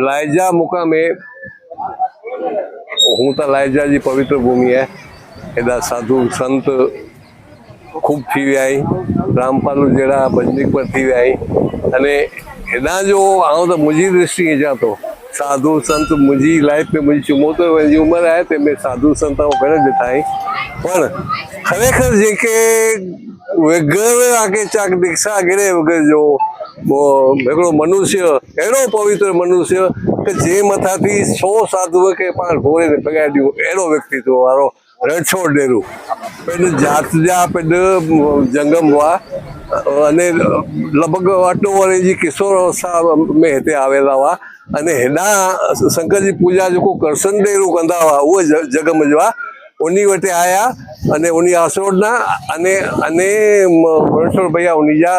लाइजा मुकामे हूँ तो लाइजा जी पवित्र भूमि है। एदा साधु संत खूब थी विया रामपाल जड़ा बजनिक पर थी विया हेॾा जो आउं तो मुझी दृष्टि अचां तो साधु संत मुझी लाइफ में मुझी 74 जी उम्र है ते में साधु संत घणे ॾिठा पर खरेखर जेके वग़ैरह आगे चाक दीक्षा गिरे वग़ैरह जो वो हिकिड़ो मनुष्य अहिड़ो पवित्र मनुष्य कि जे मथा थी 100 साधुअ खे पाण घोड़े ते पगाए ॾियूं अहिड़ो व्यक्तित्व वारो रणछोड़ डेरू पिंड जात जा पिंड जंगम हुआ अने लगभग 8 वरे जी किशोर अवस्था में हिते आवेला हुआ अने हेॾा शंकर जी पूजा जेको करसन डेरू कंदा हुआ उहो जगम जो उन्हीं वटे आया अने उन्हीं आसरोडना अने अने रणछोड़ भैया उन्हीं जा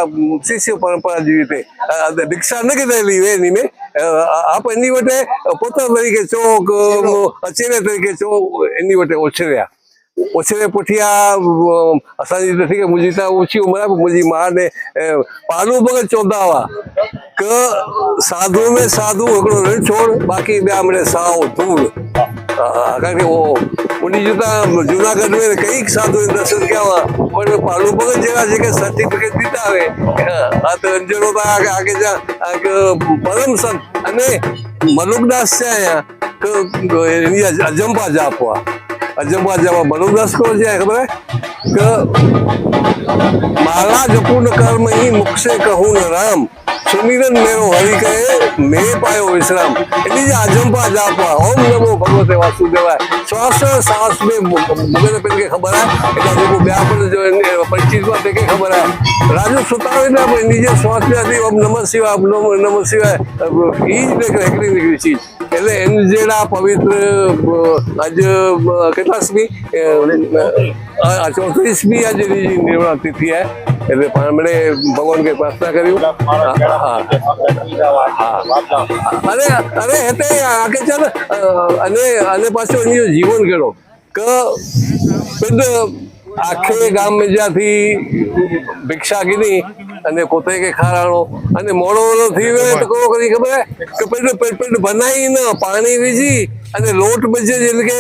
शिष्य परंपरा जी रीते दीक्षा न करेली वे इन्हीं में आप इन्हीं वटे पुत्र तरीके चोक अचेरे तरीके चो इन्हीं वटे उछरिया उछरे पुठिया असांजी त ठीक है मुझी त ऊंची उम्र है मुझी मां ने पालू भगत चवंदा हुआ क साधु में साधु हिकिड़ो रणछोड़ बाक़ी ॿिया मिड़े साओ धूल कारण वो उन्हीं जो जूनागढ़ में कई साधु दर्शन किया हुआ पर पालू भगत जरा जेके सर्टिफिकेट दीता हुए तो अंजरो आगे जा परम संत अने मलुकदास आया अजंपा जाप हुआ अजंपा जाप मलुकदास को खबर है महाराज पूर्ण कर्म ही मुख से कहूँ न राम सुमिरन मेरो हरि कहे मैं पायो विश्राम इन्हीं अजंपा जाप ओम नमो भगवते वासुदेवाय श्वास सांस में मुझे पिन के खबर है जो व्यापन जो 25वां ते के खबर है राजू सुतावे ना इन्हीं जे श्वास में आती ओम नमः शिवाय ओम नमः शिवाय ई देख एकड़ी निकली चीज એટલે એન જેડા પવિત્ર આજ કેટલાસમી 34મી आज निर्वाणा तिथि है એટલે પામણે ભગવાન કે પ્રાર્થના કર્યું અરે અરે હેતે આકે ચાલ અને પાછો એનું જીવન કેળો ક પેડ આખે ગામ में જ્યાંથી ભિક્ષા કીધી અને પોતે કે ખારાણો અને મોડો મોડો થઈ ગયો તો કેવો કરી ખબર હે કે પેટ બનાવી ને પાણી વીજી અને લોટ બચે એટલે કે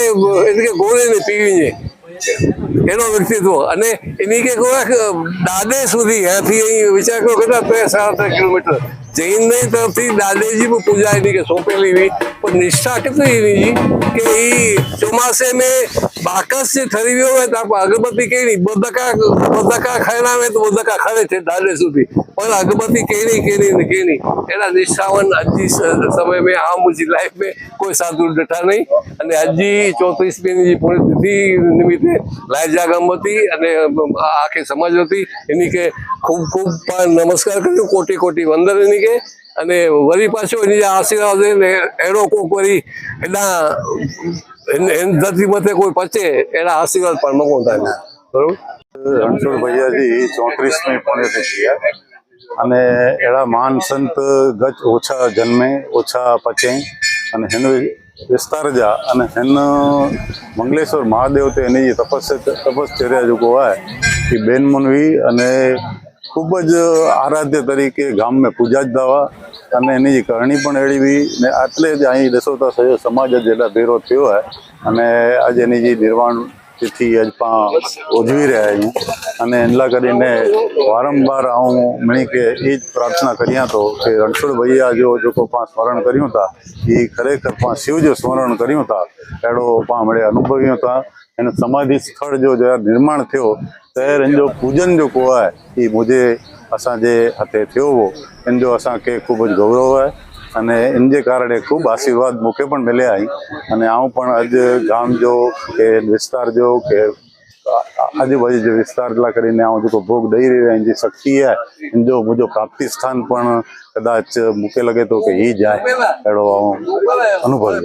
ગોળે ને પીવી છે એનો વ્યક્તિત્વ અને એની કે દાદે સુધી ત્યાંથી વિચાર કરો કેટલા 3-3.5 કિલોમીટર જઈને તરફથી દાદેજી में पूजा इन्हीं के सौंपेली हुई पर निष्ठा कितनी हुई कि चौमासे में बाकस से ठरी हुई है तो अगरबत्ती कहीं बदका खाना में तो बदका खाने थे दादे सुधी पर अगरबत्ती कहीं एना निष्ठावन अजी समय में आ मुझी लाइफ में कोई साधु डटा नहीं अने अजी 34મી पुण्यतिथि निमित्ते लाइजा गमती अने आखे समाज होती इन्हीं के खूब खूब नमस्कार कर्यो कोटि कोटि वंदन इन्हीं के अने वरी पाछो इन्हीं आशीर्वाद ने एड़ो कोक वरी एना इन धरती मथे कोई पचे एना आशीर्वाद पर मगो था बरोबर रणछोड़ भैया जी 34મી पुण्यतिथि है अने एड़ा महान संत गज ओछा जन्मे ओछा पचे अने हिन विस्तार जा अने हिन मंगलेश्वर महादेव ते इन्हीं तपश्चर्या जो है कि बेन मुनवी अने खूब ज आराध्य तरीके गाम में पूजाजता हुआ अने एनी करणी पण एड़ी हुई ने आटले ज अहीं ॾिसो था सॼो समाज जेड़ा भेरो थियो है अने अज एनी जी निर्वाण तिथि अज पाण उजवी रहिया आहियूं अने इन लाइ करीने वारंवार आऊं मिणी के ई प्रार्थना करियां तो कि रणछोड़ भैया जो जेको पाण स्मरण करियूं था ई खरेखर पाण शिव जो स्मरण करियूं था अहिड़ो पाण मिड़े अनुभवियूं था इन समाधि स्थल जो निर्माण थियो तैर इन जो पूजन जो को है ये मुझे असांजे हथे थियो हो इन जो असांखे खूब गौरव है अने इन जे कारणे खूब आशीर्वाद मूंखे पण मिलिया आहिनि अने आऊं पण अॼु गाम जो के विस्तार जो के आजूबाजू जो विस्तार लाइ करीने आऊं जेको भोग ॾेई रहियो आहियां जी शक्ति है इन जो मुंहिंजो प्राप्ति स्थान पण कदाच मूंखे लॻे थो कि ही जाए अहिड़ो अनुभव आहे।